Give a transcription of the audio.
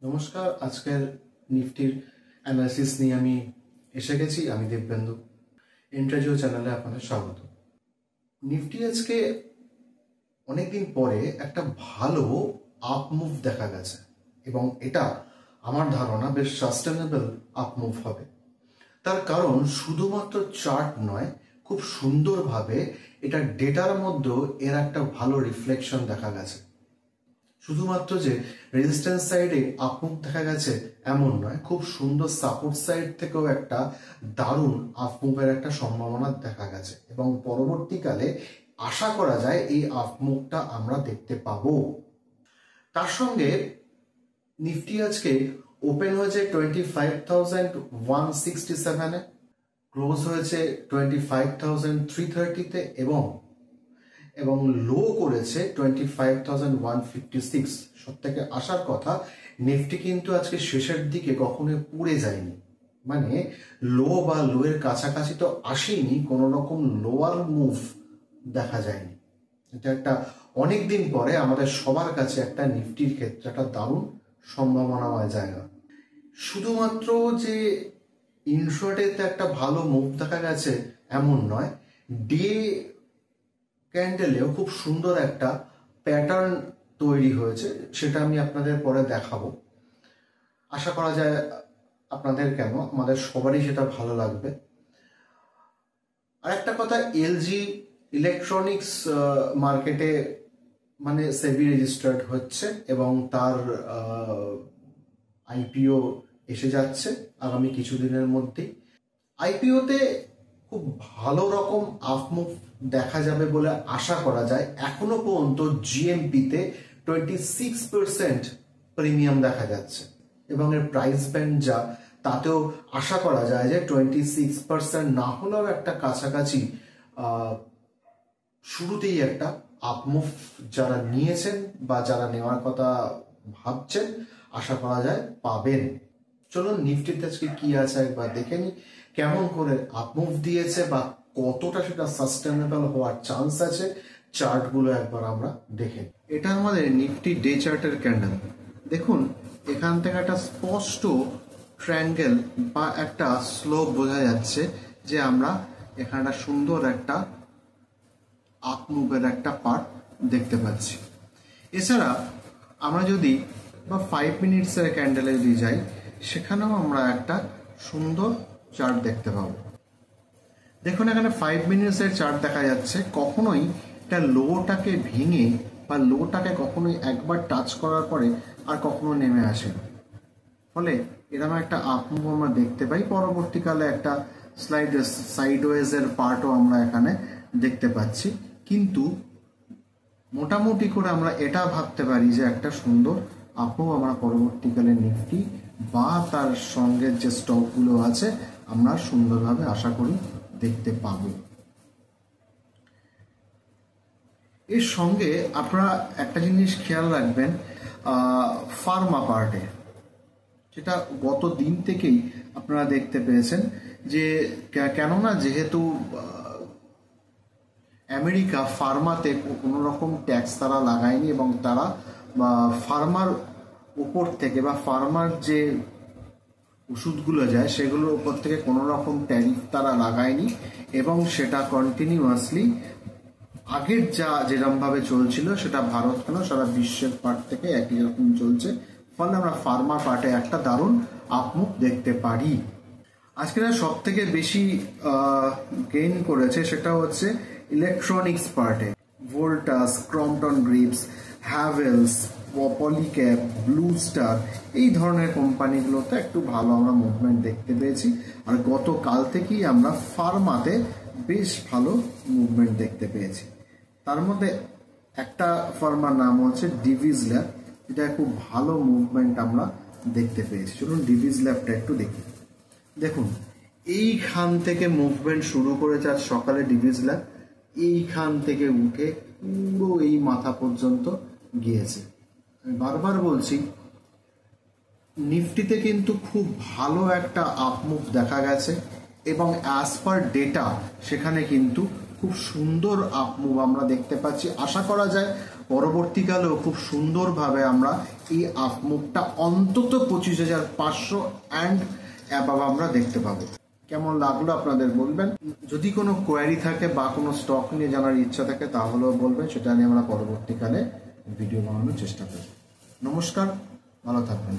নমস্কার, আজকের নিফটির অ্যানালিসিস নিয়ে আমি এসে গেছি। আমি দিব্যেন্দু, ইন্টারভিউ চ্যানেলে আপনাদের স্বাগত। নিফটি আজকে অনেকদিন পরে একটা ভালো আপ মুভ দেখা গেছে এবং এটা আমার ধারণা বেশ সাস্টেনেবল আপ মুভ হবে। তার কারণ শুধুমাত্র চার্ট নয়, খুব সুন্দরভাবে এটা ডেটার মধ্যেও এর একটা ভালো রিফ্লেকশন দেখা গেছে। শুধুমাত্র যে রেজিস্ট্যান্স সাইডে আপমুভ দেখা গেছে এমন নয়, খুব সুন্দর সাপোর্ট সাইড থেকেও একটা দারুণ আপমুভের একটা সম্ভাবনা দেখা গেছে এবং পরবর্তীকালে আশা করা যায় এই আপমুভটা আমরা দেখতে পাবো। তার সঙ্গে নিফটি আজকে ওপেন হয়েছে 25,167-এ, ক্লোজ হয়েছে 25,330-তে এবং লো করেছে 25,156। সব থেকে আসার কথা, নিফটি কিন্তু আজকে শেষের দিকে কখনো পড়ে যায়নি, মানে লো বা লো এর কাছাকাছি তো আসেনি, কোন রকম লোয়ার মুভ দেখা যায়নি। এটা একটা অনেকদিন পরে আমাদের সবার কাছে একটা নিফটির ক্ষেত্রে একটা দারুণ সম্ভাবনাময় জায়গা। শুধুমাত্র যে ইনশর্টেতে একটা ভালো মুভ দেখা গেছে এমন নয়, ডে ক্যান্ডেলেও খুব সুন্দর একটা প্যাটার্ন তৈরি হয়েছে, সেটা আমি আপনাদের পরে দেখাবো। আশা করা যায় আপনাদের কেন, আমাদের সবারই সেটা ভালো লাগবে। আর একটা কথা, এলজি ইলেকট্রনিক্স মার্কেটে মানে সেবি রেজিস্টার্ড হচ্ছে এবং তার আইপিও এসে যাচ্ছে আগামী কিছুদিনের মধ্যেই। আইপিওতে খুব ভালো রকম আপমুভ দেখা যাবে বলে আশা করা যায়। এখনো পর্যন্ত জিএমপিতে 26% প্রিমিয়াম দেখা যাচ্ছে এবং এর প্রাইস ব্যান্ড যা, তাতেও আশা করা যায় যে 26% না হলেও একটা কাছাকাছি শুরুতেই একটা আপমুভ যারা নিয়েছেন বা যারা নেওয়ার কথা ভাবছেন আশা করা যায় পাবেন। চলুন নিফটিতে আজকে কি আছে একবার দেখে নি, কেমন করে আপমুভ দিয়েছে বা কতটা সেটা সাস্টেনেবল হওয়ার চান্স আছে। চার্টগুলো একবার আমরা দেখে, এটা আমাদের নিফটি ডে চার্টের ক্যান্ডেল। দেখুন, এখান থেকে একটা স্পষ্ট ট্রায়াঙ্গেল বা একটা স্লোপ বোঝা যাচ্ছে যে আমরা এখানে একটা সুন্দর একটা আপমুভের একটা পার্ট দেখতে পাচ্ছি। এছাড়া আমরা যদি বা 5 মিনিটসের ক্যান্ডেলে যদি যাই, সেখানেও আমরা একটা সুন্দর চার্ট দেখতে পাবো। দেখুন, এখানে 5 মিনিটসের চার্ট দেখা যাচ্ছে। কখনোই এটা লোটাকে ভেঙে বা লোটাকে কখনোই একবার টাচ করার পরে আর কখনো নেমে আসে, ফলে এরকম একটা আপমুভ আমরা দেখতে পাই। পরবর্তীকালে একটা সাইডওয়েজের পার্টও আমরা এখানে দেখতে পাচ্ছি, কিন্তু মোটামুটি করে আমরা এটা ভাবতে পারি যে একটা সুন্দর আপমুভ আমরা পরবর্তীকালে নিফটি বা তার সঙ্গে যে স্টকগুলো আছে আমরা সুন্দরভাবে আশা করি দেখতে পাব। এর সঙ্গে আপনারা একটা জিনিস খেয়াল রাখবেন, ফার্মা পার্টে, যেটা গত দিন থেকেই আপনারা দেখতে পেয়েছেন যে কেননা যেহেতু আমেরিকা ফার্মাতে কোনো রকম ট্যাক্স তারা লাগায়নি এবং তারা ফার্মার উপর থেকে বা ফার্মার যে ওষুধগুলো যায় সেগুলোর উপর থেকে কোনো রকম ট্যারিফ তারা লাগায়নি এবং সেটা কন্টিনিউয়াসলি আগের যেরকমভাবে চলছিল সেটা ভারত কেন সারা বিশ্বের পার্ট থেকে একই রকম চলছে। ফলে আমরা ফার্মা পার্টে একটা দারুণ আপমুভ দেখতে পারি। আজকে সব থেকে বেশি গেইন করেছে সেটা হচ্ছে ইলেকট্রনিক্স পার্টে। Voltas, Crompton grips, Havells, Polycab, blue star, এই ধরনের কোম্পানিগুলোতে একটু ভালো আমরা মুভমেন্ট দেখতে পেয়েছি। আর গতকাল থেকেই আমরা ফার্মাতে বেশ ভালো মুভমেন্ট দেখতে পেয়েছি। তার মধ্যে একটা ফার্মার নাম হচ্ছে ডিভিস ল্যাব, এটা খুব ভালো মুভমেন্ট আমরা দেখতে পেয়েছি। চলুন ডিভিস ল্যাবটা একটু দেখি। দেখুন, এইখান থেকে মুভমেন্ট শুরু করেছে আজ সকালে ডিভিস ল্যাব, এইখান থেকে উঠে পুরো এই মাথা পর্যন্ত গিয়েছে। আমি বারবার বলছি, নিফটিতে কিন্তু খুব ভালো একটা আপমুভ দেখা গেছে এবং অ্যাজ পার ডেটা সেখানে কিন্তু খুব সুন্দর আপমুভ আমরা দেখতে পাচ্ছি। আশা করা যায় পরবর্তীকালেও খুব সুন্দরভাবে আমরা এই আপমুভটা অন্তত 25,500 অ্যান্ড অ্যাবাভ আমরা দেখতে পাবো। কেমন লাগলো আপনাদের বলবেন। যদি কোনো কোয়ারি থাকে বা কোনো স্টক নিয়ে জানার ইচ্ছা থাকে তাহলেও বলবেন, সেটা নিয়ে আমরা পরবর্তীকালে ভিডিও বানানোর চেষ্টা করব। নমস্কার, ভালো থাকবেন।